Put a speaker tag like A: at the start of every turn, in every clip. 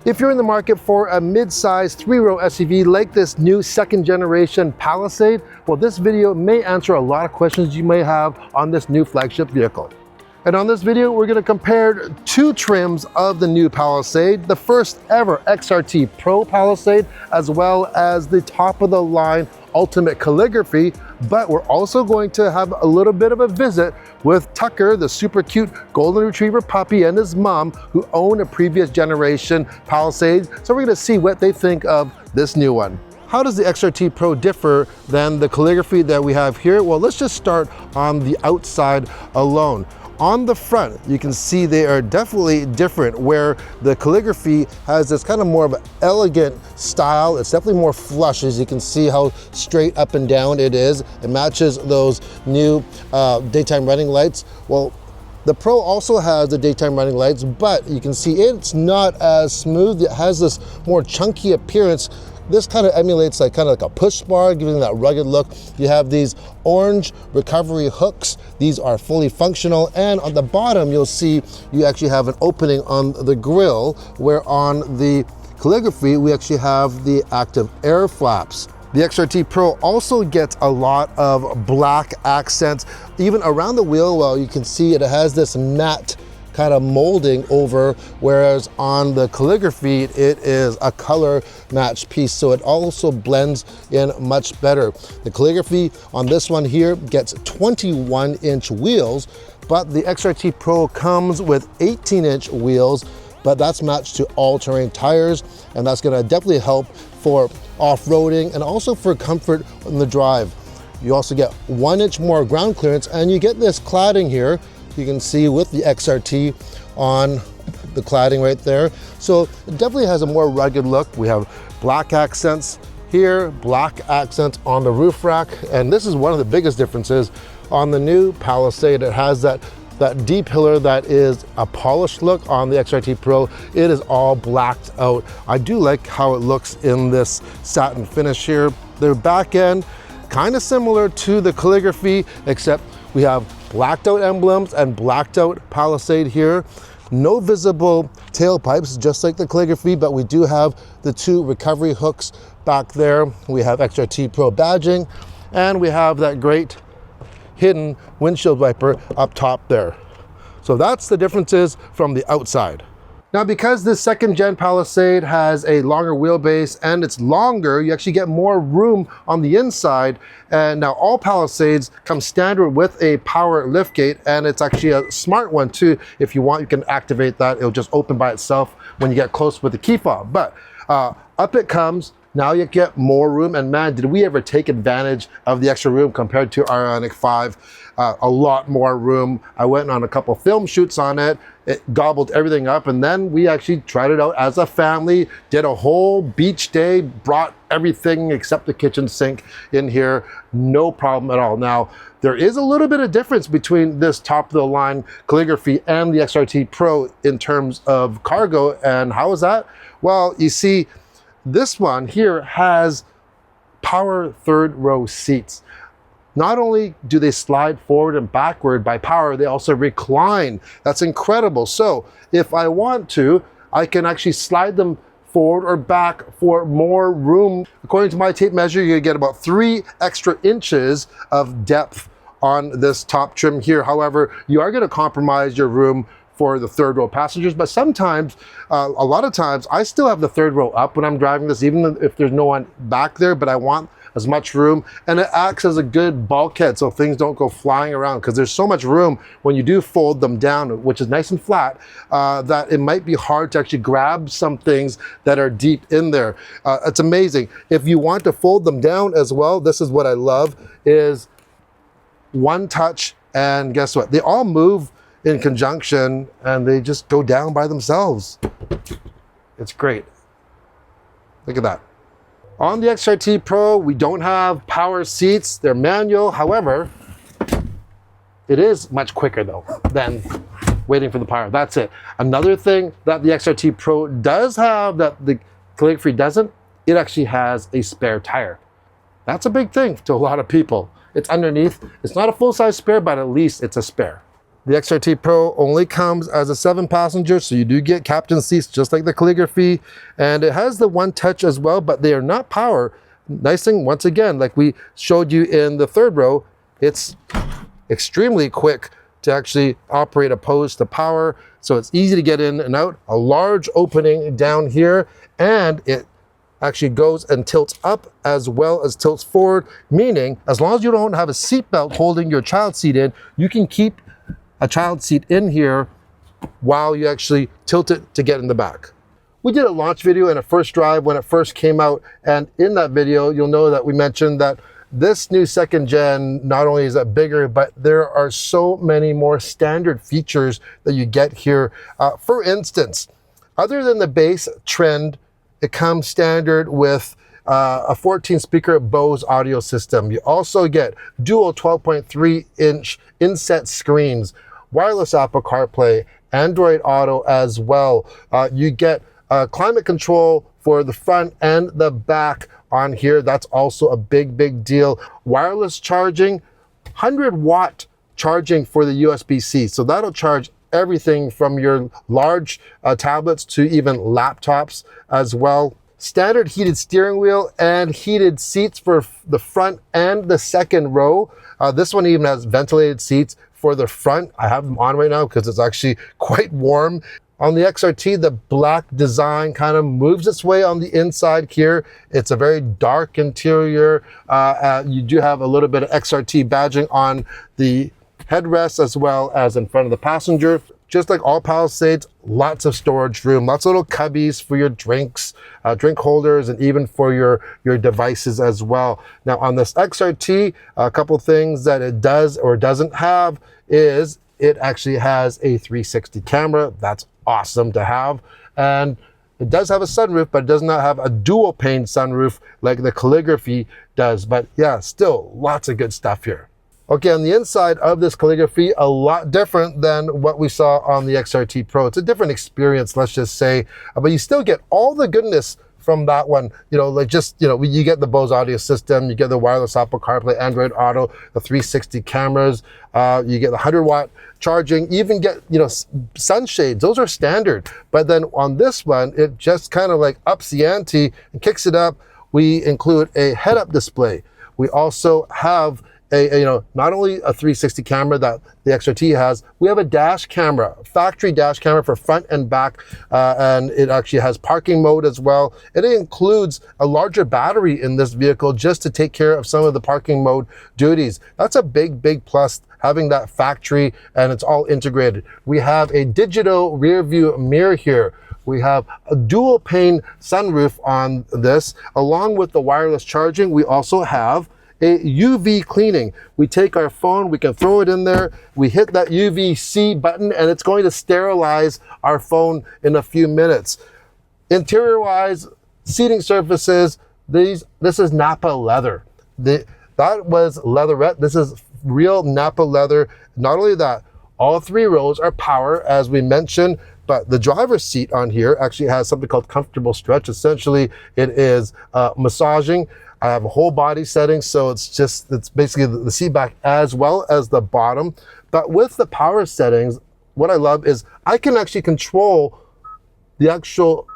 A: If you're in the market for a mid-size 3-row SUV like this new second generation Palisade, well, this video may answer a lot of questions you may have on this new flagship vehicle. And on this video, we're gonna compare two trims of the new Palisade, the first ever XRT Pro Palisade, as well as the top of the line Ultimate Calligraphy, but we're also going to have a little bit of a visit with Tucker, the super cute golden retriever puppy, and his mom, who own a previous generation Palisade. So we're gonna see what they think of this new one. How does the XRT Pro differ than the Calligraphy that we have here? Well, let's just start on the outside alone. On the front, you can see they are definitely different, where the Calligraphy has this kind of more of an elegant style. It's definitely more flush, as you can see how straight up and down it is. It matches those new daytime running lights. Well, the Pro also has the daytime running lights, but you can see it's not as smooth. It has this more chunky appearance. This kind of emulates kind of like a push bar, giving that rugged look. You have these orange recovery hooks. These are fully functional, and on the bottom you'll see you actually have an opening on the grille, where on the Calligraphy we actually have the active air flaps. The XRT Pro also gets a lot of black accents. Even around the wheel well, you can see it has this matte kind of molding over, whereas on the Calligraphy it is a color match piece, so it also blends in much better. The Calligraphy on this one here gets 21-inch wheels, but the XRT Pro comes with 18-inch wheels, but that's matched to all-terrain tires, and that's going to definitely help for off-roading and also for comfort on the drive. You also get 1 inch more ground clearance, and you get this cladding here. You can see with the XRT on the cladding right there. So it definitely has a more rugged look. We have black accents here, black accents on the roof rack. And this is one of the biggest differences on the new Palisade. It has that D-pillar that is a polished look. On the XRT Pro, it is all blacked out. I do like how it looks in this satin finish here. The back end, kind of similar to the Calligraphy, except we have blacked out emblems and blacked out Palisade here. No visible tailpipes, just like the Calligraphy, but we do have the two recovery hooks back there. We have XRT Pro badging, and we have that great hidden windshield wiper up top there. So that's the differences from the outside. Now, because this second gen Palisade has a longer wheelbase and it's longer, you actually get more room on the inside. And now all Palisades come standard with a power liftgate, and it's actually a smart one too. If you want, you can activate that. It'll just open by itself when you get close with the key fob. But up it comes. Now you get more room, and man, did we ever take advantage of the extra room compared to our Ioniq 5. A lot more room. I went on a couple film shoots on it. It gobbled everything up, and then we actually tried it out as a family, did a whole beach day, brought everything except the kitchen sink in here, no problem at all. Now, there is a little bit of difference between this top-of-the-line Calligraphy and the XRT Pro in terms of cargo, and how is that? Well, you see, this one here has power third row seats. Not only do they slide forward and backward by power, they also recline. That's incredible. So if I want to, I can actually slide them forward or back for more room. According to my tape measure, you get about 3 extra inches of depth on this top trim here. However, you are going to compromise your room for the third row passengers, but sometimes, a lot of times, I still have the third row up when I'm driving this, even if there's no one back there, but I want as much room, and it acts as a good bulkhead so things don't go flying around, because there's so much room when you do fold them down, which is nice and flat, that it might be hard to actually grab some things that are deep in there. It's amazing. If you want to fold them down as well, this is what I love, is one touch, and guess what? They all move in conjunction, and they just go down by themselves. It's great. Look at that. On the XRT Pro, we don't have power seats. They're manual. However, it is much quicker though than waiting for the power. That's it. Another thing that the XRT Pro does have that the Calligraphy doesn't, it actually has a spare tire. That's a big thing to a lot of people. It's underneath. It's not a full-size spare, but at least it's a spare. The XRT Pro only comes as a 7-passenger, so you do get captain seats just like the Calligraphy, and it has the One Touch as well, but they are not power. Nice thing, once again, like we showed you in the 3rd row, it's extremely quick to actually operate opposed to power, so it's easy to get in and out. A large opening down here, and it actually goes and tilts up as well as tilts forward, meaning as long as you don't have a seat belt holding your child seat in, you can keep a child seat in here while you actually tilt it to get in the back. We did a launch video and a first drive when it first came out, and in that video you'll know that we mentioned that this new 2nd gen, not only is it bigger, but there are so many more standard features that you get here. For instance, other than the bass trend, it comes standard with a 14-speaker Bose audio system. You also get dual 12.3-inch inset screens, wireless Apple CarPlay, Android Auto as well. You get climate control for the front and the back on here. That's also a big deal. Wireless charging, 100-watt charging for the USB-C. So that'll charge everything from your large tablets to even laptops as well. Standard heated steering wheel and heated seats for the front and the 2nd row. This one even has ventilated seats for the front. I have them on right now because it's actually quite warm. On the XRT, the black design kind of moves its way on the inside here. It's a very dark interior. You do have a little bit of XRT badging on the headrest as well as in front of the passenger. Just like all Palisades, lots of storage room, lots of little cubbies for your drinks, drink holders, and even for your devices as well. Now on this XRT, a couple things that it does or doesn't have is it actually has a 360 camera. That's awesome to have. And it does have a sunroof, but it does not have a dual-pane sunroof like the Calligraphy does. But yeah, still lots of good stuff here. Okay, on the inside of this Calligraphy, a lot different than what we saw on the XRT Pro. It's a different experience, let's just say, but you still get all the goodness from that one. You know, like just, you know, you get the Bose audio system, you get the wireless Apple CarPlay, Android Auto, the 360 cameras, you get the 100-watt charging, you even get, you know, sunshades. Those are standard. But then on this one, it just kind of like ups the ante and kicks it up. We include a head-up display. We also have not only a 360 camera that the XRT has, we have a dash camera, factory dash camera for front and back, and it actually has parking mode as well. It includes a larger battery in this vehicle just to take care of some of the parking mode duties. That's a big plus, having that factory, and it's all integrated. We have a digital rear view mirror here. We have a dual pane sunroof on this. Along with the wireless charging, we also have a UV cleaning. We take our phone, we can throw it in there, we hit that UVC button, and it's going to sterilize our phone in a few minutes. Interior wise, seating surfaces, this is Nappa leather. That was leatherette. This is real Nappa leather. Not only that, all 3 rows are power, as we mentioned, but the driver's seat on here actually has something called comfortable stretch. Essentially, it is massaging. I have a whole body setting, so it's basically the seat back as well as the bottom. But with the power settings, what I love is I can actually control the actual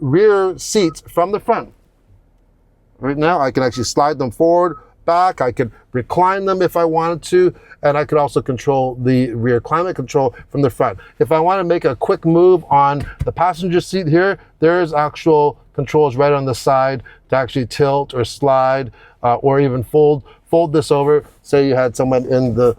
A: rear seats from the front. Right now, I can actually slide them forward, back. I could recline them if I wanted to, and I could also control the rear climate control from the front. If I want to make a quick move on the passenger seat here, there's actual controls right on the side to actually tilt or slide or even fold this over. Say you had someone in the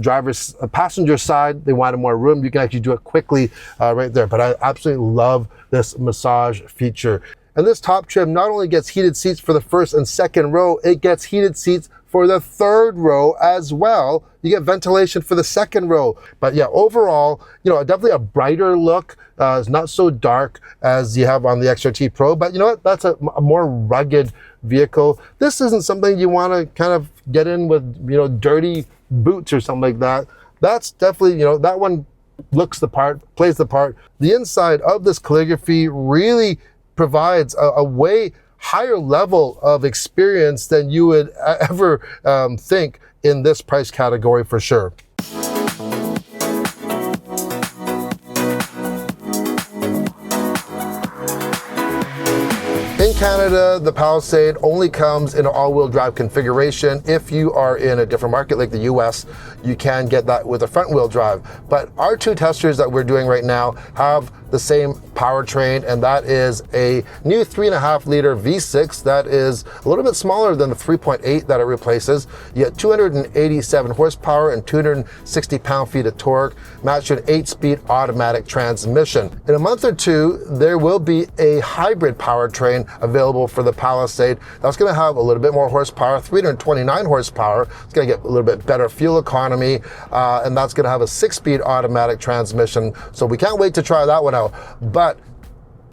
A: driver's passenger side, they wanted more room, you can actually do it quickly right there. But I absolutely love this massage feature. And this top trim not only gets heated seats for the first and second row, it gets heated seats for the third row as well. You get ventilation for the second row. But yeah, overall, you know, definitely a brighter look. It's not so dark as you have on the XRT Pro, but you know what? That's a more rugged vehicle. This isn't something you want to kind of get in with, you know, dirty boots or something like that. That's definitely, you know, that one looks the part, plays the part. The inside of this Calligraphy really provides a way higher level of experience than you would ever think in this price category for sure. In Canada, the Palisade only comes in an all-wheel drive configuration. If you are in a different market like the US, you can get that with a front-wheel drive. But our two testers that we're doing right now have the same powertrain, and that is a new 3.5-liter V6 that is a little bit smaller than the 3.8 that it replaces. You get 287 horsepower and 260 pound-feet of torque, matched to an 8-speed automatic transmission. In a month or two, there will be a hybrid powertrain available for the Palisade. That's going to have a little bit more horsepower, 329 horsepower. It's going to get a little bit better fuel economy, and that's going to have a 6-speed automatic transmission. So we can't wait to try that one out. But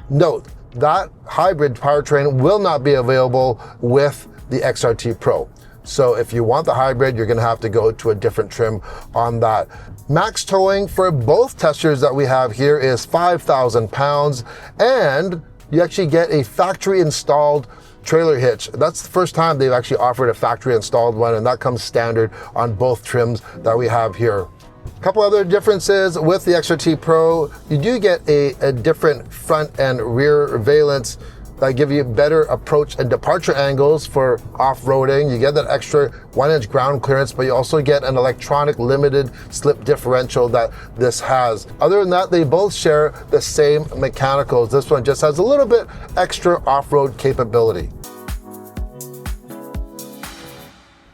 A: note, that hybrid powertrain will not be available with the XRT Pro. So if you want the hybrid, you're going to have to go to a different trim on that. Max towing for both testers that we have here is 5,000 pounds, and you actually get a factory installed trailer hitch. That's the first time they've actually offered a factory installed one, and that comes standard on both trims that we have here. A couple other differences with the XRT Pro, you do get a different front and rear valence that give you better approach and departure angles for off-roading. You get that extra 1-inch ground clearance, but you also get an electronic limited slip differential that this has. Other than that, they both share the same mechanicals. This one just has a little bit extra off-road capability.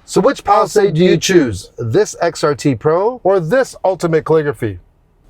A: So which Palisade do you choose? This XRT Pro or this Ultimate Calligraphy?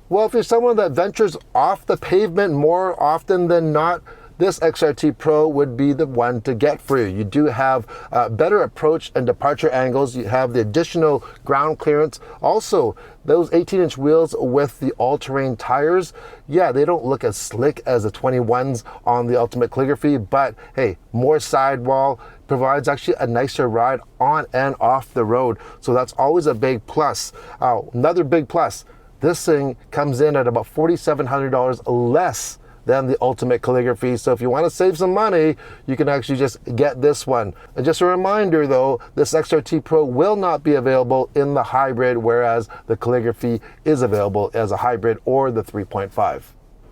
A: Well, if you're someone that ventures off the pavement more often than not, this XRT Pro would be the one to get for you. You do have better approach and departure angles. You have the additional ground clearance. Also, those 18-inch wheels with the all-terrain tires, yeah, they don't look as slick as the 21s on the Ultimate Calligraphy, but hey, more sidewall, provides actually a nicer ride on and off the road. So that's always a big plus. Another big plus, this thing comes in at about $4,700 less than the Ultimate Calligraphy. So if you want to save some money, you can actually just get this one. And just a reminder though, this XRT Pro will not be available in the hybrid, whereas the Calligraphy is available as a hybrid or the 3.5.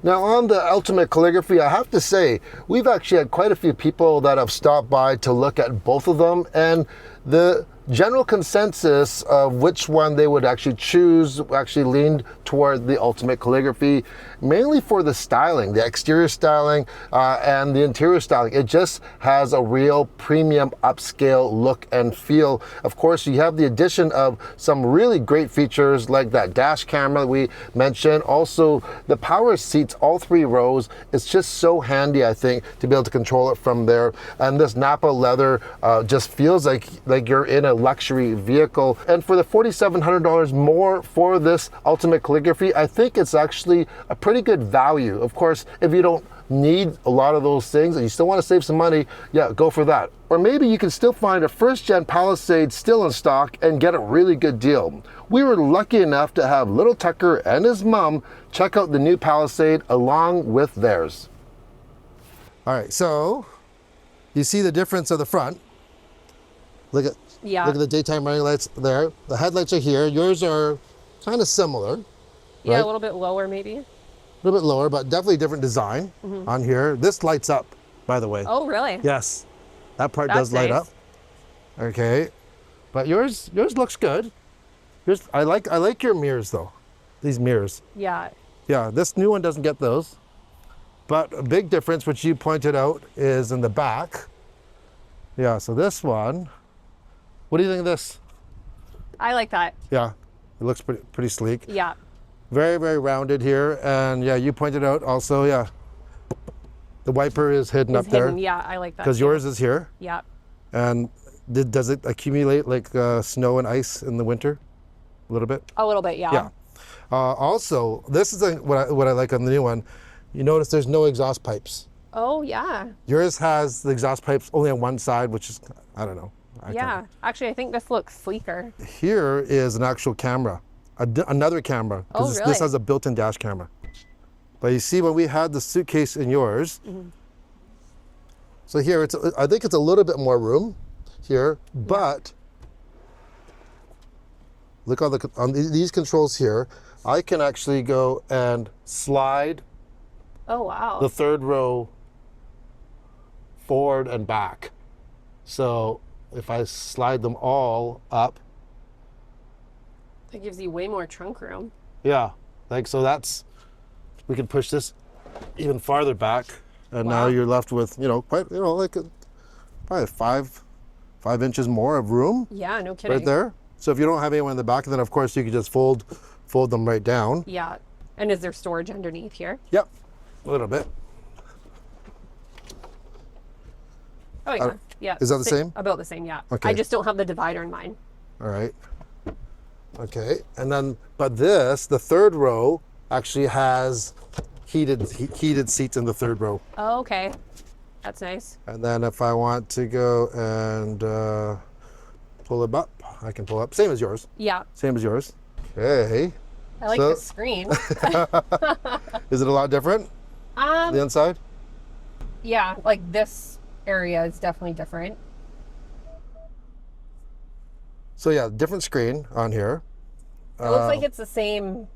A: Now on the Ultimate Calligraphy, I have to say, we've actually had quite a few people that have stopped by to look at both of them, and the general consensus of which one they would actually choose actually leaned toward the Ultimate Calligraphy, mainly for the styling, the exterior styling and the interior styling. It just has a real premium upscale look and feel. Of course, you have the addition of some really great features like that dash camera we mentioned. Also, the power seats, all 3 rows. It's just so handy, I think, to be able to control it from there. And this Nappa leather just feels like you're in a luxury vehicle. And for the $4,700 more for this Ultimate Calligraphy, I think it's actually a pretty good value. Of course, if you don't need a lot of those things and you still want to save some money, yeah, go for that. Or maybe you can still find a first-gen Palisade still in stock and get a really good deal. We were lucky enough to have little Tucker and his mom check out the new Palisade along with theirs. All right, so you see the difference of the front. Look at the daytime running lights there. The headlights are here. Yours are kind of similar.
B: Yeah,
A: right?
B: A little bit lower maybe.
A: A little bit lower, but definitely different design on here. This lights up, by the way.
B: Oh, really?
A: Yes, that part
B: That's
A: does light up. Okay, but yours looks good. I like your mirrors though. These mirrors.
B: Yeah.
A: Yeah, this new one doesn't get those. But a big difference, which you pointed out, is in the back. Yeah, so this one. What do you think of this?
B: I like that.
A: Yeah, it looks pretty sleek.
B: Yeah.
A: Very, very rounded here. And yeah, you pointed out also, yeah, the wiper is hidden up there.
B: Yeah, I like that.
A: Because yours is here.
B: Yeah.
A: And does it accumulate like snow and ice in the winter? A little bit?
B: A little bit, yeah.
A: Yeah. Also, this is what I like on the new one. You notice there's no exhaust pipes.
B: Oh, yeah.
A: Yours has the exhaust pipes only on one side, which is, I don't know.
B: Actually, I think this looks sleeker.
A: Here is an actual camera, another camera.
B: Oh, really?
A: This has a built-in dash camera. But you see, when we had the suitcase in yours, so here, I think it's a little bit more room here, but look on these controls here. I can actually go and slide
B: Oh, wow.
A: the third row forward and back. So if I slide them all up,
B: That gives you way more trunk room.
A: yeah, like, so that's, we can push this even farther back, and now
B: Wow.
A: you're left with, you know, quite, you know, like probably 5 inches more of room
B: Yeah, no kidding.
A: right there. So if you don't have anyone in the back, then of course you could just fold them right down.
B: Yeah. And is there storage underneath here?
A: Yep, a little bit.
B: Oh yeah. Yeah.
A: is that the same?
B: About the same, yeah.
A: Okay.
B: I just don't have the divider in mine.
A: All right. Okay, and then, but this, the third row, actually has heated seats in the third row.
B: Oh, okay. That's nice.
A: And then if I want to go and pull them up, I can pull up. Same as yours.
B: Yeah.
A: Same as yours. Okay.
B: I like
A: So-
B: the screen.
A: Is it a lot different, the inside?
B: Yeah, like this area is definitely different.
A: So yeah, different screen on here.
B: It looks like it's the same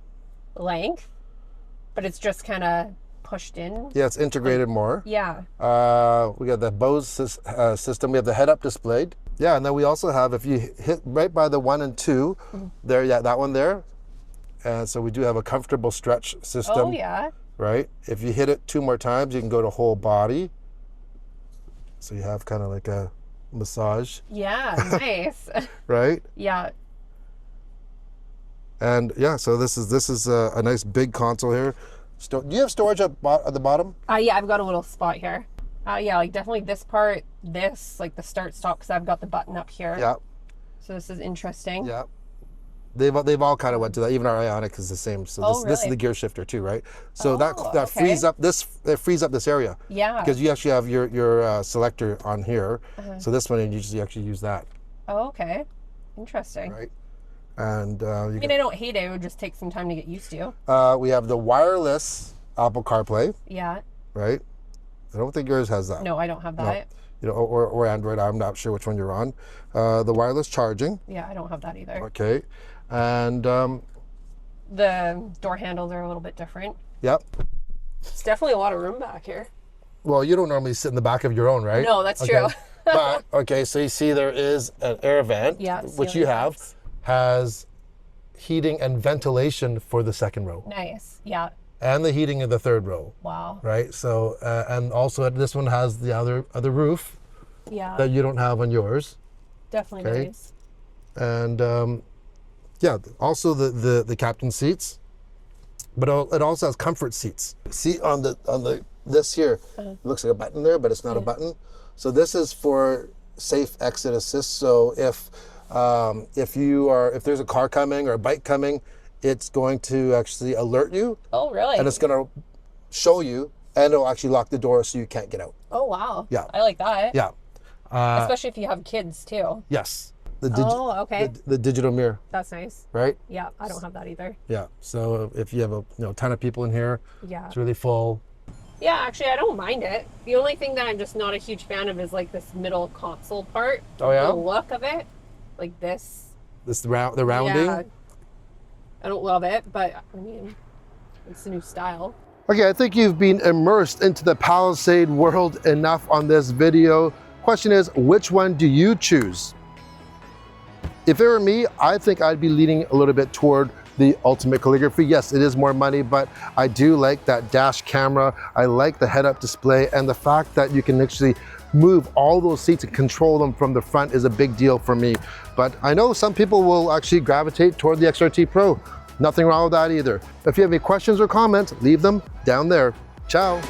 B: length, but it's just kind of pushed in.
A: Yeah, it's integrated more.
B: Yeah.
A: We got the Bose system. We have the head-up displayed. Yeah, and then we also have, if you hit right by the 1 and 2, there, yeah, that one there. And so we do have a comfortable stretch system.
B: Oh, yeah.
A: Right? If you hit it 2 more times, you can go to whole body. So you have kind of like a massage,
B: Yeah, nice.
A: right?
B: Yeah.
A: And yeah, so this is a nice big console here. Do you have storage at the bottom?
B: Yeah, I've got a little spot here. Yeah, like definitely this part, like the start stop, because I've got the button up here.
A: Yeah,
B: So this is interesting.
A: yeah. They've all kind of went to that. Even our Ioniq is the same. So
B: Oh,
A: this is
B: really?
A: the gear shifter too, right? So
B: Oh,
A: that
B: okay.
A: frees up this. It frees up this area
B: Yeah.
A: because you actually have your selector on here. So this one, you actually use that,
B: Oh, okay. Interesting.
A: right? And
B: I mean, I don't hate it. It would just take some time to get used to.
A: we have the wireless Apple CarPlay,
B: Yeah.
A: right? I don't think yours has that.
B: No, I don't have that.
A: You know, or Android. I'm not sure which one you're on. The wireless charging,
B: Yeah, I don't have that either.
A: okay, and
B: The door handles are a little bit different.
A: yep.
B: It's definitely a lot of room back here.
A: Well, you don't normally sit in the back of your own, right?
B: No, that's
A: Okay.
B: true.
A: But okay, so you see there is an air vent,
B: Yeah,
A: which
B: ceiling
A: you have,
B: vents.
A: has heating and ventilation for the second row,
B: Nice. Yeah.
A: and the heating of the third row,
B: Wow.
A: right? So and also this one has the other roof
B: Yeah.
A: that you don't have on yours,
B: Definitely
A: okay.
B: nice.
A: and yeah, also the captain seats, but it also has comfort seats. See on the this here, it looks like a button there, but it's not a button. So this is for safe exit assist. So if there's a car coming or a bike coming, it's going to actually alert you,
B: Oh, really?
A: and it's going to show you, and it'll actually lock the door so you can't get out.
B: Oh, wow.
A: Yeah.
B: I like that.
A: Yeah.
B: Especially if you have kids too.
A: Yes.
B: Oh, okay.
A: The digital mirror,
B: That's nice.
A: right?
B: Yeah, I don't have that either.
A: Yeah. So if you have a ton of people in here,
B: Yeah.
A: it's really full.
B: Yeah, actually, I don't mind it. The only thing that I'm just not a huge fan of is like this middle console part.
A: Oh, yeah?
B: The look of it, like this.
A: The rounding.
B: Yeah. I don't love it, but I mean, it's a new style.
A: Okay, I think you've been immersed into the Palisade world enough on this video. Question is, which one do you choose? If it were me, I think I'd be leaning a little bit toward the Ultimate Calligraphy. Yes, it is more money, but I do like that dash camera. I like the head-up display, and the fact that you can actually move all those seats and control them from the front is a big deal for me. But I know some people will actually gravitate toward the XRT Pro. Nothing wrong with that either. If you have any questions or comments, leave them down there. Ciao.